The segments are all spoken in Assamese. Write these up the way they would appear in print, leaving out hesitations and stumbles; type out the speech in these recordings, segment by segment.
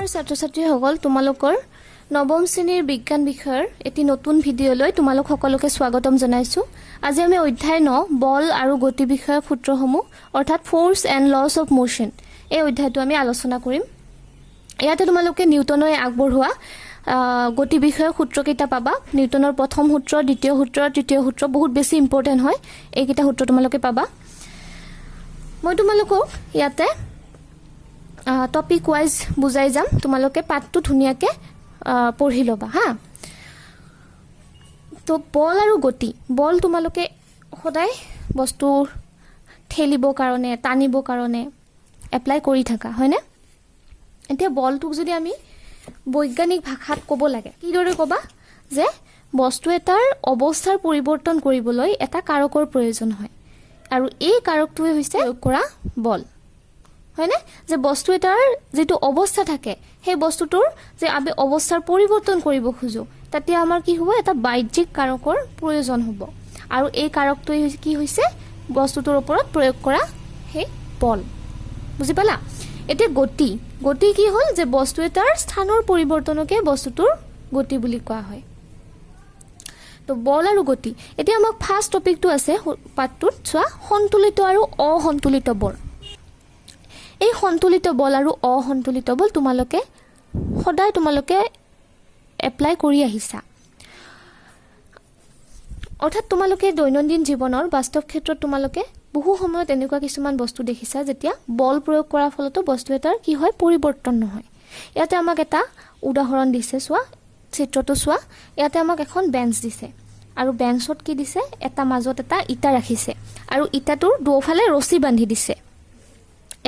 নমস্কাৰ ছাত্ৰ-ছাত্ৰীসকল, তোমালোকৰ নৱম শ্ৰেণীৰ বিজ্ঞান বিষয়ৰ এটি নতুন ভিডিঅ'লৈ তোমালোক সকলোকে স্বাগতম জনাইছোঁ। আজি আমি অধ্যায় 9 বল আৰু গতি বিষয়ক সূত্ৰসমূহ অৰ্থাৎ force and laws of motion এই অধ্যায়টো আমি আলোচনা কৰিম। ইয়াতে তোমালোকে নিউটনৰ আগবঢ়োৱা গতি বিষয়ক সূত্ৰকেইটা পাবা। নিউটনৰ প্ৰথম সূত্ৰ, দ্বিতীয় সূত্ৰ, তৃতীয় সূত্ৰ বহুত বেছি ইম্পৰ্টেণ্ট হয়। এইকেইটা সূত্ৰ তোমালোকে পাবা। মই তোমালোকক ইয়াতে টপিক ৱাইজ বুজাই যাম। তোমালোকে পাঠটো ধুনীয়াকৈ পঢ়ি ল'বা হা। তো বল আৰু গতি, বল তোমালোকে সদায় বস্তু ঠেলিবৰ কাৰণে, টানিবৰ কাৰণে এপ্লাই কৰি থাকা, হয়নে? এতিয়া বলটোক যদি আমি বৈজ্ঞানিক ভাষাত ক'ব লাগে, কিদৰে ক'বা? যে বস্তু এটাৰ অৱস্থাৰ পৰিৱৰ্তন কৰিবলৈ এটা কাৰকৰ প্ৰয়োজন হয়, আৰু এই কাৰকটোৱে হৈছে প্ৰয়োগ কৰা বল, হয়নে? যে বস্তু এটাৰ যিটো অৱস্থা থাকে, সেই বস্তুটোৰ যে আমি অৱস্থাৰ পৰিৱৰ্তন কৰিব খোজোঁ, তেতিয়া আমাৰ কি হ'ব? এটা বাহ্যিক কাৰকৰ প্ৰয়োজন হ'ব, আৰু এই কাৰকটোৱে কি হৈছে? বস্তুটোৰ ওপৰত প্ৰয়োগ কৰা সেই বল। বুজি পালা? এতিয়া গতি, গতি কি হ'ল? যে বস্তু এটাৰ স্থানৰ পৰিৱৰ্তনকে বস্তুটোৰ গতি বুলি কোৱা হয়। তো বল আৰু গতি। এতিয়া আমাক ফাৰ্ষ্ট টপিকটো আছে পাঠটোত, চোৱা, সন্তুলিত আৰু অসন্তুলিত বল। এই সন্তুলিত বল আৰু অসন্তুলিত বল সদায় তোমালোকে এপ্লাই কৰি আহিছা। অৰ্থাৎ তোমালোকে দৈনন্দিন জীৱনৰ বাস্তৱ ক্ষেত্ৰত তোমালোকে বহু সময়ত এনেকুৱা কিছুমান বস্তু দেখিছা যেতিয়া বল প্ৰয়োগ কৰাৰ ফলতো বস্তু এটাৰ কি হয়? পৰিৱৰ্তন নহয়। ইয়াতে আমাক এটা উদাহৰণ দিছে, চোৱা চিত্ৰটো চোৱা। ইয়াতে আমাক এখন বেঞ্চ দিছে, আৰু বেঞ্চত কি দিছে? এটা মাজত এটা ইটা ৰাখিছে, আৰু ইটাটোৰ দুফালে ৰছী বান্ধি দিছে।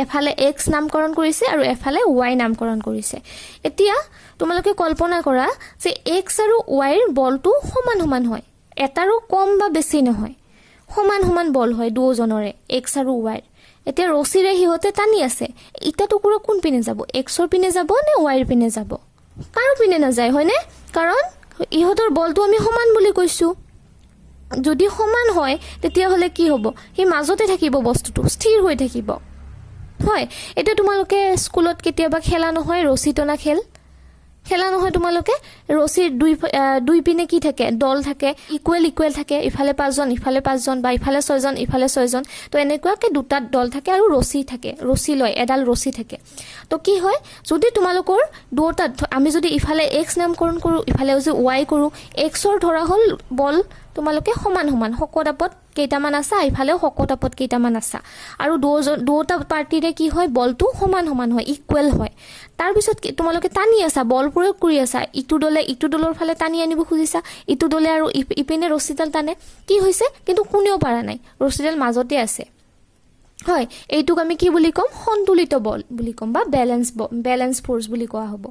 এফালে এক্স নামকৰণ কৰিছে আৰু এফালে ৱাই নামকৰণ কৰিছে। এতিয়া তোমালোকে কল্পনা কৰা যে এক্স আৰু ৱাইৰ বলটো সমান সমান হয়, এটাৰো কম বা বেছি নহয়, সমান সমান বল হয় দুজনৰে, এক্স আৰু ৱাইৰ। এতিয়া ৰছীৰে সিহঁতে টানি আছে, ইটা টুকুৰা কোন পিনে যাব? এক্সৰ পিনে যাব নে ৱাইৰ পিনে যাব? কাৰো পিনে নাযায়, হয়নে? কাৰণ ইহঁতৰ বলটো আমি সমান বুলি কৈছোঁ। যদি সমান হয় তেতিয়াহ'লে কি হ'ব? সি মাজতে থাকিব, বস্তুটো স্থিৰ হৈ থাকিব, হয়। এতিয়া তোমালোকে স্কুলত কেতিয়াবা খেলা নহয়, ৰছী টনা খেলা নহয় তোমালোকে? ৰছীৰ দুই পিনে কি থাকে? দল থাকে, ইকুৱেল থাকে, ইফালে 5জন ইফালে 5জন, বা ইফালে 6জন ইফালে 6জন। তো এনেকুৱাকৈ দুটা দল থাকে আৰু ৰছী থাকে, ৰছী লয়, এডাল ৰছী থাকে। তো কি হয়? যদি তোমালোকৰ দুটাত আমি যদি ইফালে এক্স নামকৰণ কৰোঁ, ইফালে যদি ৱাই কৰোঁ, এক্সৰ ধৰা হ'ল বল তোমালোকে সমান সমান, শকত আপত কেইটামান আছা, ইফালেও শকত আপত কেইটামান আছা, আৰু দুটা পাৰ্টিৰে কি হয়? বলটো সমান সমান হয়, ইকুৱেল হয়। তাৰপিছত তোমালোকে টানি আছা, বল প্ৰয়োগ কৰি আছা, ইটো দলে ইটো দলৰ ফালে টানি আনিব খুজিছা, ইটো দলে আৰু ইপিনে ৰছীডাল টানে। কি হৈছে? কিন্তু কোনেও পৰা নাই, ৰছীডাল মাজতে আছে, হয়। এইটোক আমি কি বুলি ক'ম? সন্তুলিত বল বুলি ক'ম, বা বেলেঞ্চ ফ'ৰ্চ বুলি কোৱা হ'ব।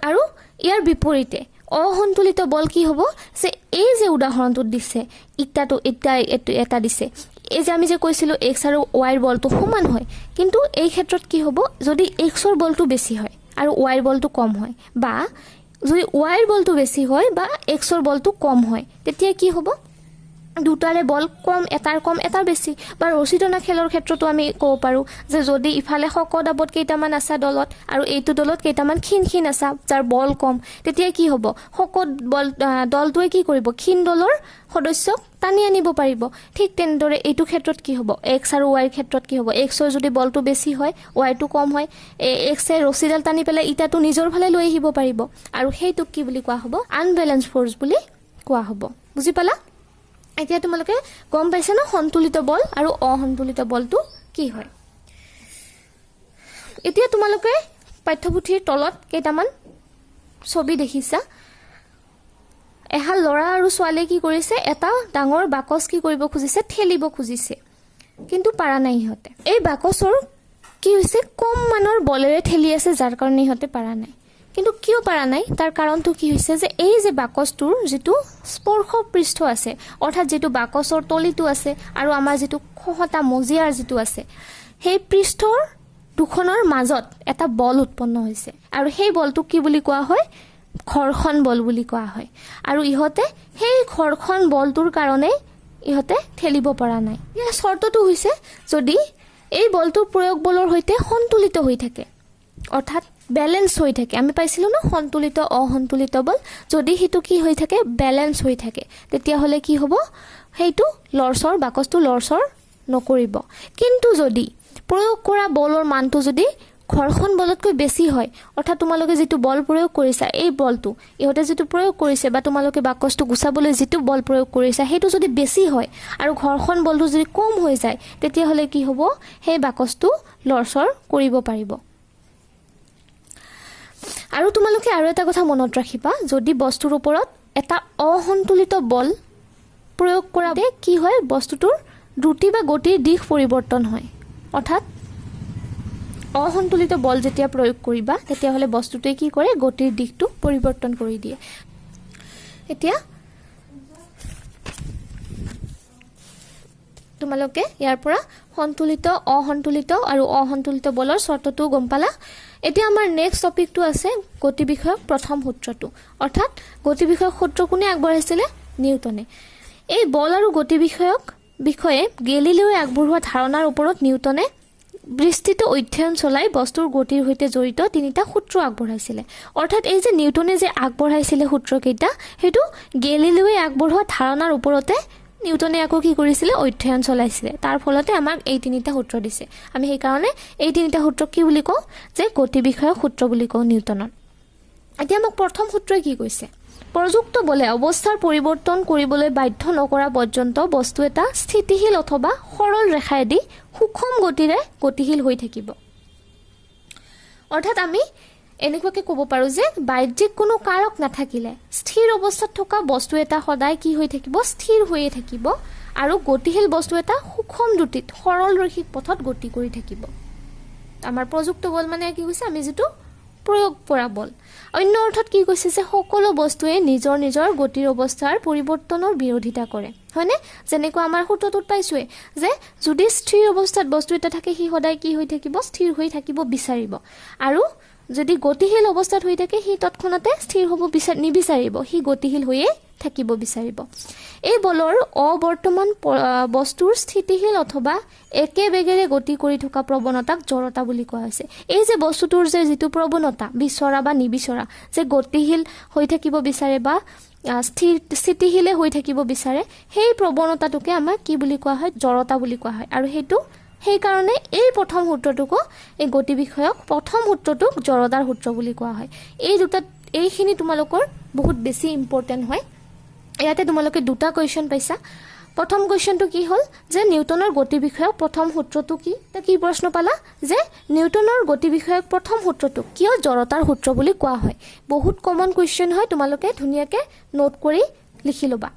আৰু ইয়াৰ বিপৰীতে অসন্তুলিত বল কি হ'ব? যে এই যে উদাহৰণটোত দিছে, এটা দিছে, এই যে আমি যে কৈছিলোঁ এক্স আৰু ৱাইৰ বলটো সমান হয়, কিন্তু এই ক্ষেত্ৰত কি হ'ব? যদি এক্সৰ বলটো বেছি হয় আৰু ৱাইৰ বলটো কম হয়, বা যদি ৱাইৰ বলটো বেছি হয় বা এক্সৰ বলটো কম হয়, তেতিয়া কি হ'ব? দুটাৰে বল কম, এটাৰ কম এটাৰ বেছি। বা ৰছী টনা খেলৰ ক্ষেত্ৰতো আমি ক'ব পাৰোঁ যে যদি ইফালে শকত আপত কেইটামান আছা দলত, আৰু এইটো দলত কেইটামান ক্ষীণ আছা যাৰ বল কম, তেতিয়া কি হ'ব? শকত দলটোৱে কি কৰিব? ক্ষীণ দলৰ সদস্যক টানি আনিব পাৰিব। ঠিক তেনেদৰে এইটো ক্ষেত্ৰত কি হ'ব? এক্স আৰু ৱাইৰ ক্ষেত্ৰত কি হ'ব? এক্সৰ যদি বলটো বেছি হয়, ৱাইটো কম হয়, এক্সে ৰছীডাল টানি পেলাই ইটাটো নিজৰ ফালে লৈ আহিব পাৰিব, আৰু সেইটোক কি বুলি কোৱা হ'ব? আনবেলেঞ্চ ফ'ৰ্চ বুলি কোৱা হ'ব। বুজি পালা? এতিয়া তোমালোকে গম পাইছা ন সন্তুলিত বল আৰু অসন্তুলিত বলটো কি হয়? এতিয়া তোমালোকে পাঠ্যপুথিৰ তলত কেইটামান ছবি দেখিছা। এহাল ল'ৰা আৰু ছোৱালীয়ে কি কৰিছে? এটা ডাঙৰ বাকচ কি কৰিব খুজিছে? ঠেলিব খুজিছে, কিন্তু পাৰা নাই সিহঁতে। এই বাকচৰ কি হৈছে? কম মানৰ বলেৰে ঠেলি আছে, যাৰ কাৰণে সিহঁতে পাৰা নাই। কিন্তু কিয় পাৰা নাই? তাৰ কাৰণটো কি হৈছে? যে এই যে বাকচটোৰ যিটো স্পৰ্শ পৃষ্ঠ আছে, অৰ্থাৎ যিটো বাকচৰ তলিটো আছে আৰু আমাৰ যিটো খহটা মজিয়াৰ যিটো আছে, সেই পৃষ্ঠৰ দুখনৰ মাজত এটা বল উৎপন্ন হৈছে, আৰু সেই বলটোক কি বুলি কোৱা হয়? ঘৰ্ষণ বল বুলি কোৱা হয়। আৰু ইহঁতে সেই ঘৰ্ষণ বলটোৰ কাৰণে ইহঁতে ঠেলিব পৰা নাই। ইয়াৰ চৰ্তটো হৈছে যদি এই বলটো প্ৰয়োগ বলৰ সৈতে সন্তুলিত হৈ থাকে, অৰ্থাৎ বেলেঞ্চ হৈ থাকে, আমি পাইছিলোঁ ন সন্তুলিত অসন্তুলিত বল, যদি সেইটো কি হৈ থাকে বেলেঞ্চ হৈ থাকে তেতিয়াহ'লে কি হ'ব, সেইটো লৰচৰ বাকচটো লৰচৰ নকৰিব। কিন্তু যদি প্ৰয়োগ কৰা বলৰ মানটো যদি ঘৰ্ষণ বলতকৈ বেছি হয়, অৰ্থাৎ তোমালোকে যিটো বল প্ৰয়োগ কৰিছা এই বলটো ইহঁতে যিটো প্ৰয়োগ কৰিছে বা তোমালোকে বাকচটো গুচাবলৈ যিটো বল প্ৰয়োগ কৰিছা সেইটো যদি বেছি হয় আৰু ঘৰ্ষণ বলটো যদি কম হৈ যায় তেতিয়াহ'লে কি হ'ব, সেই বাকচটো লৰচৰ কৰিব পাৰিব। আৰু তোমালোকে আৰু এটা কথা মনত ৰাখিবা, যদি বস্তুৰ ওপৰত এটা অসন্তুলিত বল প্ৰয়োগ কৰাতে কি হয়, বস্তুটোৰ দ্ৰুতি বা গতিৰ দিশ পৰিৱৰ্তন হয়। অৰ্থাৎ অসন্তুলিত বল যেতিয়া প্ৰয়োগ কৰিবা তেতিয়াহ'লে বস্তুটোৱে কি কৰে, গতিৰ দিশটো পৰিৱৰ্তন কৰি দিয়ে। এতিয়া তোমালোকে ইয়াৰ পৰা সন্তুলিত অসন্তুলিত আৰু অসন্তুলিত বলৰ চৰ্তটো গম পালা। এতিয়া আমাৰ নেক্সট টপিকটো আছে গতি বিষয়ক প্ৰথম সূত্ৰটো, অৰ্থাৎ গতি বিষয়ক সূত্ৰ কোনে আগবঢ়াইছিলে, নিউটনে। এই বল আৰু গতি বিষয়ে গেলিলিওৱে আগবঢ়োৱা ধাৰণাৰ ওপৰত নিউটনে বিস্তৃত অধ্যয়ন চলাই বস্তুৰ গতিৰ সৈতে জড়িত 3টা সূত্ৰ আগবঢ়াইছিলে। অৰ্থাৎ এই যে নিউটনে যে আগবঢ়াইছিলে সূত্ৰকেইটা, সেইটো গেলিলিওৱে আগবঢ়োৱা ধাৰণাৰ ওপৰতে নিউটনে আকৌ কি কৰিছিলে, অধ্যয়ন চলাইছিলে। তাৰ ফলতে আমাক এই 3টা সূত্ৰ দিছে। আমি সেইকাৰণে এই 3টা সূত্ৰক কি বুলি কওঁ, যে গতি বিষয়ক সূত্ৰ বুলি কওঁ নিউটনৰ। এতিয়া আমাক প্ৰথম সূত্ৰই কি কৈছে, প্ৰযুক্ত বলে অৱস্থাৰ পৰিৱৰ্তন কৰিবলৈ বাধ্য নকৰা পৰ্যন্ত বস্তু এটা স্থিতিশীল অথবা সৰল ৰেখায়েদি সুষম গতিৰে গতিশীল হৈ থাকিব। অৰ্থাৎ আমি এনেকুৱাকৈ ক'ব পাৰোঁ যে বাহ্যিক কোনো কাৰক নাথাকিলে স্থিৰ অৱস্থাত থকা বস্তু এটা সদায় কি হৈ থাকিব, স্থিৰ হৈয়ে থাকিব আৰু গতিশীল বস্তু এটা সুষম দ্ৰুতিত সৰল ৰৈখিক পথত গতি কৰি থাকিব। আমাৰ প্ৰযুক্ত বল মানে কি কৈছে, আমি যিটো প্ৰয়োগ কৰা বল। অন্য অৰ্থত কি কৈছে যে সকলো বস্তুৱে নিজৰ নিজৰ গতিৰ অৱস্থাৰ পৰিৱৰ্তনৰ বিৰোধিতা কৰে, হয়নে? যেনেকুৱা আমাৰ সূত্ৰটোত পাইছোৱে যে যদি স্থিৰ অৱস্থাত বস্তু এটা থাকে সি সদায় কি হৈ থাকিব, স্থিৰ হৈ থাকিব বিচাৰিব, আৰু যদি গতিশীল অৱস্থাত হৈ থাকে সি তৎক্ষণাতে স্থিৰ হ'ব নিবিচাৰিব, সি গতিশীল হৈয়ে থাকিব বিচাৰিব। এই বলৰ অবৰ্তমান বস্তুৰ স্থিতিশীল অথবা একে বেগেৰে গতি কৰি থকা প্ৰৱণতাক জড়তা বুলি কোৱা হৈছে। এই যে বস্তুটোৰ যে যিটো প্ৰৱণতা বিচৰা বা নিবিচৰা, যে গতিশীল হৈ থাকিব বিচাৰে বা স্থিতিশীলে হৈ থাকিব বিচাৰে, সেই প্ৰৱণতাটোকে আমাৰ কি বুলি কোৱা হয়, জড়তা বুলি কোৱা হয়। আৰু সেইকাৰণে এই প্ৰথম সূত্ৰটোকো, এই গতি বিষয়ক প্ৰথম সূত্ৰটোক জড়তাৰ সূত্ৰ বুলি কোৱা হয়। এইখিনি তোমালোকৰ বহুত বেছি ইম্পৰ্টেণ্ট হয়। ইয়াতে তোমালোকে 2টা কুৱেশ্যন পাইছা। প্ৰথম কুৱেশ্যনটো কি হ'ল যে নিউটনৰ গতি বিষয়ক প্ৰথম সূত্ৰটো কি, কি প্ৰশ্ন পালা যে নিউটনৰ গতি বিষয়ক প্ৰথম সূত্ৰটোক কিয় জড়তাৰ সূত্ৰ বুলি কোৱা হয়। বহুত কমন কুৱেশ্যন হয়, তোমালোকে ধুনীয়াকৈ নোট কৰি লিখি ল'বা।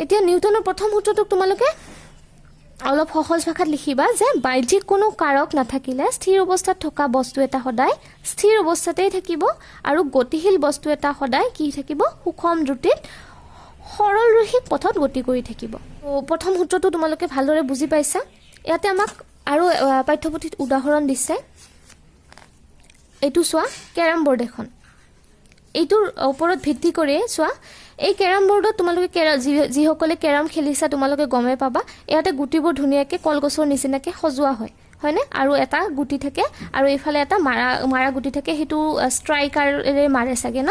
এতিয়া নিউটনৰ প্ৰথম সূত্ৰটোক তোমালোকে অলপ সহজ ভাষাত লিখিবা যে বাহ্যিক কোনো কাৰক নাথাকিলে স্থিৰ অৱস্থাত থকা বস্তু এটা সদায় স্থিৰ অৱস্থাতেই থাকিব আৰু গতিশীল বস্তু এটা সদায় কি থাকিব, সুষম দ্ৰুতিত সৰল ৰৈখিক পথত গতি কৰি থাকিব। প্ৰথম সূত্ৰটো তোমালোকে ভালদৰে বুজি পাইছা। ইয়াতে আমাক আৰু পাঠ্যপুথিত উদাহৰণ দিছে। এইটো চোৱা, কেৰাম বৰ্ড এখন, এইটোৰ ওপৰত ভিত্তি কৰি চোৱা, এই কেৰাম বৰ্ডত তোমালোকে যিসকলে কেৰাম খেলিছা তোমালোকে গমেই পাবা, ইয়াতে গুটিবোৰ ধুনীয়াকৈ কলগছৰ নিচিনাকৈ সজোৱা হয়, হয়নে? আৰু এটা গুটি থাকে আৰু এইফালে এটা মাৰা গুটি থাকে, সেইটো ষ্ট্ৰাইকাৰে মাৰে চাগে ন,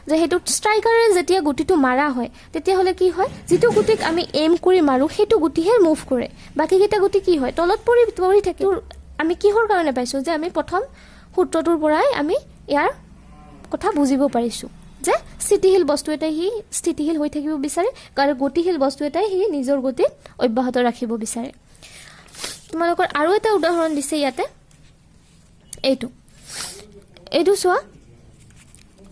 যে সেইটো ষ্ট্ৰাইকাৰে যেতিয়া গুটিটো মাৰা হয় তেতিয়াহ'লে কি হয়, যিটো গুটিক আমি এইম কৰি মাৰোঁ সেইটো গুটিহে মুভ কৰে, বাকীকেইটা গুটি কি হয়, তলত পৰি থাকে। আমি কিহৰ কাৰণে পাইছোঁ, যে আমি প্ৰথম সূত্ৰটোৰ পৰাই আমি ইয়াৰ কথা বুজিব পাৰিছোঁ যে স্থিতিশীল বস্তু এটাই সি স্থিতিশীল হৈ থাকিব বিচাৰে আৰু গতিশীল বস্তু এটাই সি নিজৰ গতিত অব্যাহত ৰাখিব বিচাৰে। তোমালোকৰ আৰু এটা উদাহৰণ দিছে ইয়াতে, এইটো চোৱা,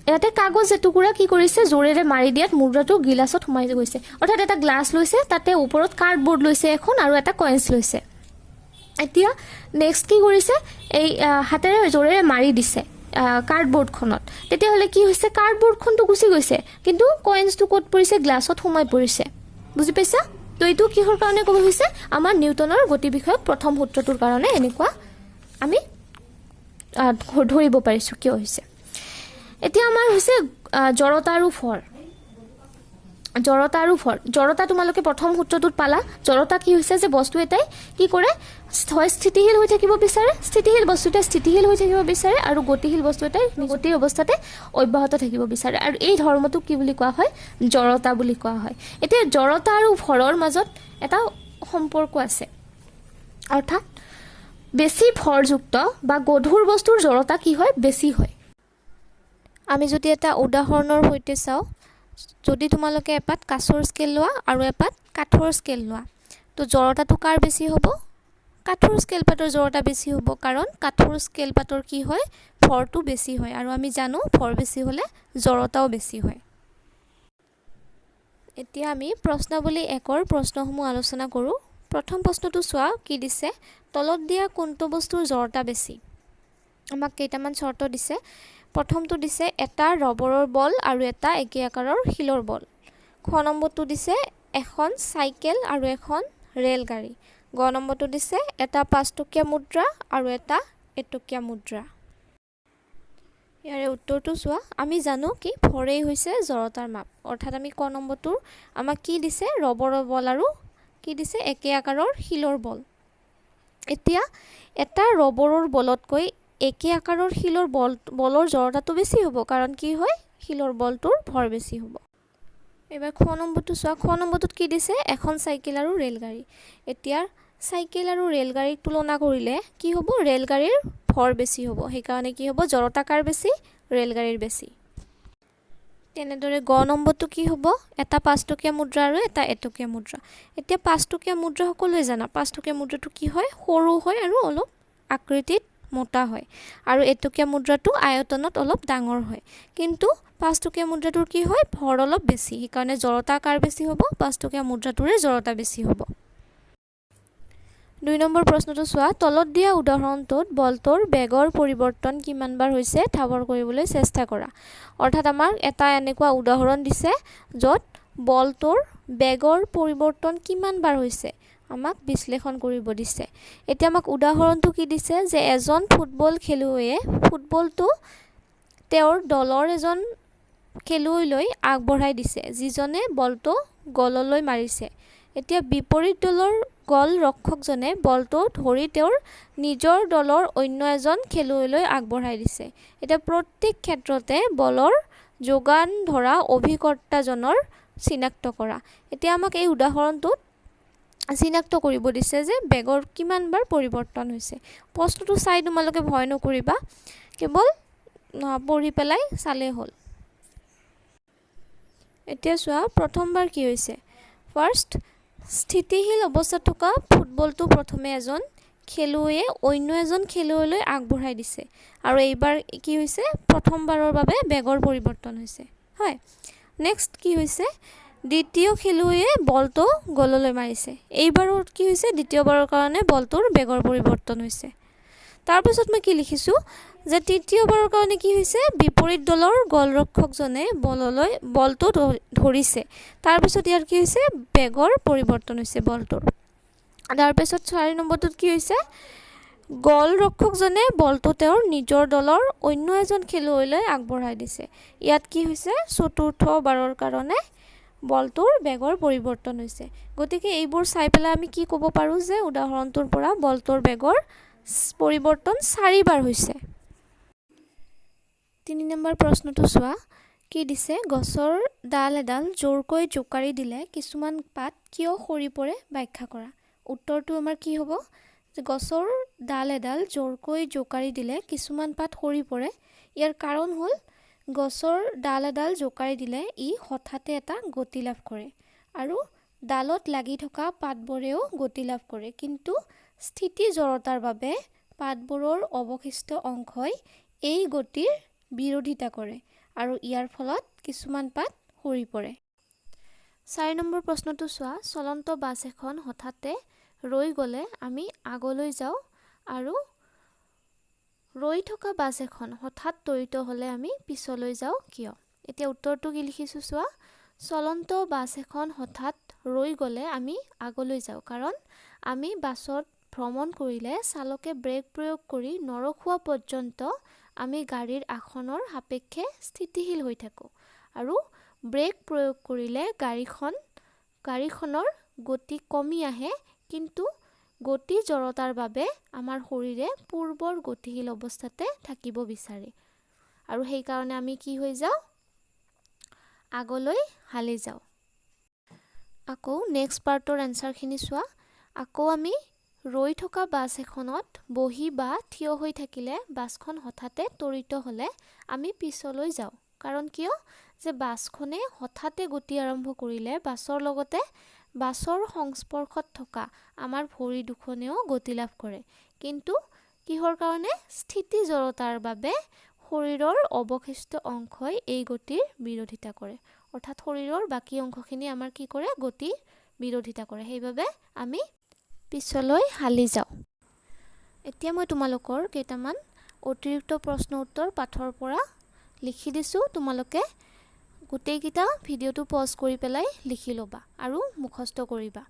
ইয়াতে কাগজ এটুকুৰা কি কৰিছে, জোৰেৰে মাৰি দিয়াত মুদ্ৰাটো গিলাচত সোমাই গৈছে। অৰ্থাৎ এটা গ্লাছ লৈছে, তাতে ওপৰত কাৰ্ডবৰ্ড লৈছে এখন আৰু এটা কইনছ লৈছে। এতিয়া নেক্সট কি কৰিছে, এই হাতেৰে জোৰেৰে মাৰি দিছে কাৰ্ডবৰ্ডখনত, তেতিয়াহ'লে কি হৈছে, কাৰ্ডবৰ্ডখনটো গুচি গৈছে কিন্তু কইনছটো ক'ত পৰিছে, গ্লাছত সোমাই পৰিছে। বুজি পাইছা? তো এইটো কিহৰ কাৰণে ক'ব হৈছে, আমাৰ নিউটনৰ গতি বিষয়ক প্ৰথম সূত্ৰটোৰ কাৰণে এনেকুৱা আমি ধৰিব পাৰিছোঁ কিয় হৈছে। এতিয়া আমাৰ হৈছে জড়তা আৰু ভৰ। জড়তা আৰু ভৰ। জড়তা তোমালোকে প্ৰথম সূত্ৰটোত পালা। জড়তা কি হৈছে যে বস্তু এটাই কি কৰে, হয় স্থিতিশীল হৈ থাকিব বিচাৰে, স্থিতিশীল বস্তু এটাই স্থিতিশীল হৈ থাকিব বিচাৰে, আৰু গতিশীল বস্তু এটাই গতিৰ অৱস্থাতে অব্যাহত থাকিব বিচাৰে, আৰু এই ধৰ্মটোক কি বুলি কোৱা হয়, জড়তা বুলি কোৱা হয়। এতিয়া জড়তা আৰু ভৰৰ মাজত এটা সম্পৰ্ক আছে, অৰ্থাৎ বেছি ভৰযুক্ত বা গধুৰ বস্তুৰ জড়তা কি হয়, বেছি হয়। আমি যদি এটা উদাহৰণৰ সৈতে চাওঁ, যদি তোমালোকে এপাত কাঁচৰ স্কেল লোৱা আৰু এপাত কাঠৰ স্কেল লোৱা, তো জড়তাটো কাৰ বেছি হ'ব, কাঠৰ স্কেল পাতৰ জড়তা বেছি হ'ব, কাৰণ কাঠৰ স্কেল পাতৰ কি হয়, ভৰটো বেছি হয়, আৰু আমি জানো ভৰ বেছি হ'লে জড়তাও বেছি হয়। এতিয়া আমি প্ৰশ্নাৱলী 1ৰ প্ৰশ্নসমূহ আলোচনা কৰোঁ। প্ৰথম প্ৰশ্নটো চোৱা, কি দিছে, তলত দিয়া কোনটো বস্তুৰ জড়তা বেছি। আমাক কেইটামান চৰ্ত দিছে। প্ৰথমটো দিছে এটা ৰবৰৰ বল আৰু এটা একে আকাৰৰ শিলৰ বল। খ নম্বৰটো দিছে এখন চাইকেল আৰু এখন ৰেলগাড়ী। গ নম্বৰটো দিছে এটা 5 টকীয়া মুদ্ৰা আৰু এটা 1 টকীয়া মুদ্ৰা। ইয়াৰে উত্তৰটো চোৱা, আমি জানো কি ভৰেই হৈছে জড়তাৰ মাপ, অৰ্থাৎ আমি ক নম্বৰটোৰ আমাক কি দিছে, ৰবৰৰ বল আৰু কি দিছে, একে আকাৰৰ শিলৰ বল। এতিয়া এটা ৰবৰৰ বলতকৈ একে আকাৰৰ শিলৰ বলৰ জড়তাটো বেছি হ'ব, কাৰণ কি হয়, শিলৰ বলটোৰ ভৰ বেছি হ'ব। এবাৰ খ নম্বৰটো চোৱা, খ নম্বৰটোত কি দিছে, এখন চাইকেল আৰু ৰেলগাড়ী। এতিয়া চাইকেল আৰু ৰেলগাড়ীক তুলনা কৰিলে কি হ'ব, ৰেলগাড়ীৰ ভৰ বেছি হ'ব, সেইকাৰণে কি হ'ব, জড়তা কাৰ বেছি, ৰেলগাড়ীৰ বেছি। তেনেদৰে গ নম্বৰটো কি হ'ব, এটা 5 টকীয়া মুদ্ৰা আৰু এটা 1 টকীয়া মুদ্ৰা। এতিয়া 5 টকীয়া মুদ্ৰা সকলোৱে জানা, 5 টকীয়া মুদ্ৰাটো কি হয়, সৰু হয় আৰু অলপ আকৃতিত মোটা হয়, আৰু 1 টকীয়া মুদ্ৰাটো আয়তনত অলপ ডাঙৰ হয়। কিন্তু 5 টকীয়া মুদ্ৰাটোৰ কি হয়, ভৰ অলপ বেছি, সেইকাৰণে জড়তা কাৰ বেছি হ'ব, 5 টকীয়া মুদ্ৰাটোৰে জড়তা বেছি হ'ব। 2 নম্বৰ প্ৰশ্নটো চোৱা, তলত দিয়া উদাহৰণটোত বলটোৰ বেগৰ পৰিৱৰ্তন কিমান বাৰ হৈছে ঠাৱৰ কৰিবলৈ চেষ্টা কৰা। অৰ্থাৎ আমাক এটা এনেকুৱা উদাহৰণ দিছে য'ত বলটোৰ বেগৰ পৰিৱৰ্তন কিমান বাৰ হৈছে আমাক বিশ্লেষণ কৰিব দিছে। এতিয়া আমাক উদাহৰণটো কি দিছে, যে এজন ফুটবল খেলুৱৈয়ে ফুটবলটো তেওঁৰ দলৰ এজন খেলুৱৈলৈ আগবঢ়াই দিছে, যিজনে বলটো গললৈ মাৰিছে। এতিয়া বিপৰীত দলৰ গল ৰক্ষকজনে বলটো ধৰি তেওঁৰ নিজৰ দলৰ অন্য এজন খেলুৱৈলৈ আগবঢ়াই দিছে। এতিয়া প্ৰত্যেক ক্ষেত্ৰতে বলৰ যোগান ধৰা অভিকৰ্তাজনৰ চিনাক্ত কৰা। এতিয়া আমাক এই উদাহৰণটোত চিনাক্ত কৰিব দিছে যে বেগৰ কিমান বাৰ পৰিৱৰ্তন হৈছে। প্ৰশ্নটো চাই তোমালোকে ভয় নকৰিবা, কেৱল পঢ়ি পেলাই চালেই হ'ল। এতিয়া চোৱা, প্ৰথমবাৰ কি হৈছে, ফাৰ্ষ্ট স্থিতিশীল অৱস্থাত থকা ফুটবলটো প্ৰথমে এজন খেলুৱৈয়ে অন্য এজন খেলুৱৈলৈ আগবঢ়াই দিছে, আৰু এইবাৰ কি হৈছে, প্ৰথমবাৰৰ বাবে বেগৰ পৰিৱৰ্তন হৈছে, হয়। নেক্সট কি হৈছে, দ্বিতীয় খেলুৱৈয়ে বলটো গললৈ মাৰিছে, এইবাৰত কি হৈছে, দ্বিতীয়বাৰৰ কাৰণে বলটোৰ বেগৰ পৰিৱৰ্তন হৈছে। তাৰপিছত মই কি লিখিছোঁ, যে তৃতীয়বাৰৰ কাৰণে কি হৈছে, বিপৰীত দলৰ গলৰক্ষকজনে বলটো ধৰিছে, তাৰপিছত ইয়াৰ কি হৈছে, বেগৰ পৰিৱৰ্তন হৈছে বলটোৰ। তাৰপিছত 4 নম্বৰটোত কি হৈছে, গলৰক্ষকজনে বলটো তেওঁৰ নিজৰ দলৰ অন্য এজন খেলুৱৈলৈ আগবঢ়াই দিছে, ইয়াত কি হৈছে, চতুৰ্থবাৰৰ কাৰণে বলটোৰ বেগৰ পৰিৱৰ্তন হৈছে। গতিকে এইবোৰ চাই পেলাই আমি কি ক'ব পাৰোঁ, যে উদাহৰণটোৰ পৰা বলটোৰ বেগৰ পৰিৱৰ্তন 4 বাৰ হৈছে। 3 নম্বৰ প্ৰশ্নটো চোৱা, কি দিছে, গছৰ ডাল এডাল জোৰকৈ জোকাৰি দিলে কিছুমান পাত কিয় সৰি পৰে ব্যাখ্যা কৰা। উত্তৰটো আমাৰ কি হ'ব, যে গছৰ ডাল এডাল জোৰকৈ জোকাৰি দিলে কিছুমান পাত সৰি পৰে। ইয়াৰ কাৰণ হ'ল, গছৰ ডাল এডাল জোকাৰি দিলে ই হঠাতে এটা গতি লাভ কৰে, আৰু ডালত লাগি থকা পাতবোৰেও গতি লাভ কৰে, কিন্তু স্থিতি জড়তাৰ বাবে পাতবোৰৰ অৱশিষ্ট অংশই এই গতিৰ বিৰোধিতা কৰে, আৰু ইয়াৰ ফলত কিছুমান পাত সৰি পৰে। 4 নম্বৰ প্ৰশ্নটো চোৱা, চলন্ত বাছ এখন হঠাতে ৰৈ গ'লে আমি আগলৈ যাওঁ, আৰু ৰৈ থকা বাছ এখন হঠাৎ ত্বৰিত হ'লে আমি পিছলৈ যাওঁ কিয়। এতিয়া উত্তৰটো কি লিখিছোঁ চোৱা, চলন্ত বাছ এখন হঠাৎ ৰৈ গ'লে আমি আগলৈ যাওঁ, কাৰণ আমি বাছত ভ্ৰমণ কৰিলে চালকে ব্ৰেক প্ৰয়োগ কৰি নৰখোৱা পৰ্যন্ত আমি গাড়ীৰ আসনৰ সাপেক্ষে স্থিতিশীল হৈ থাকোঁ, আৰু ব্ৰেক প্ৰয়োগ কৰিলে গাড়ীখনৰ গতি কমি আহে, কিন্তু গতি জড়তাৰ বাবে আমাৰ শৰীৰে পূৰ্বৰ গতিশীল অৱস্থাতে থাকিব বিচাৰে আৰু সেইকাৰণে আমি কি হৈ যাওঁ, আগলৈ হালি যাওঁ। আকৌ নেক্সট পাৰ্টৰ এনচাৰখিনি চোৱা। আকৌ আমি ৰৈ থকা বাছ এখনত বহি বা থিয় হৈ থাকিলে বাছখন হঠাতে ত্বৰিত হ'লে আমি পিছলৈ যাওঁ। কাৰণ কিয়? যে বাছখনে হঠাতে গতি আৰম্ভ কৰিলে বাছৰ লগতে বাছৰ সংস্পৰ্শত থকা আমাৰ ভৰি দুখনেও গতি লাভ কৰে। কিন্তু কিহৰ কাৰণে? স্থিতি জড়তাৰ বাবে শৰীৰৰ অৱশিষ্ট অংশই এই গতিৰ বিৰোধিতা কৰে। অৰ্থাৎ শৰীৰৰ বাকী অংশখিনি আমাৰ কি কৰে? গতিৰ বিৰোধিতা কৰে। সেইবাবে আমি পিছলৈ হালি যাওঁ। এতিয়া মই তোমালোকৰ কেইটামান অতিৰিক্ত প্ৰশ্ন উত্তৰ পাঠৰ পৰা লিখি দিছোঁ। তোমালোকে গোটেইকেইটা ভিডিঅ'টো পজ কৰি পেলাই লিখি ল'বা আৰু মুখস্থ কৰিবা।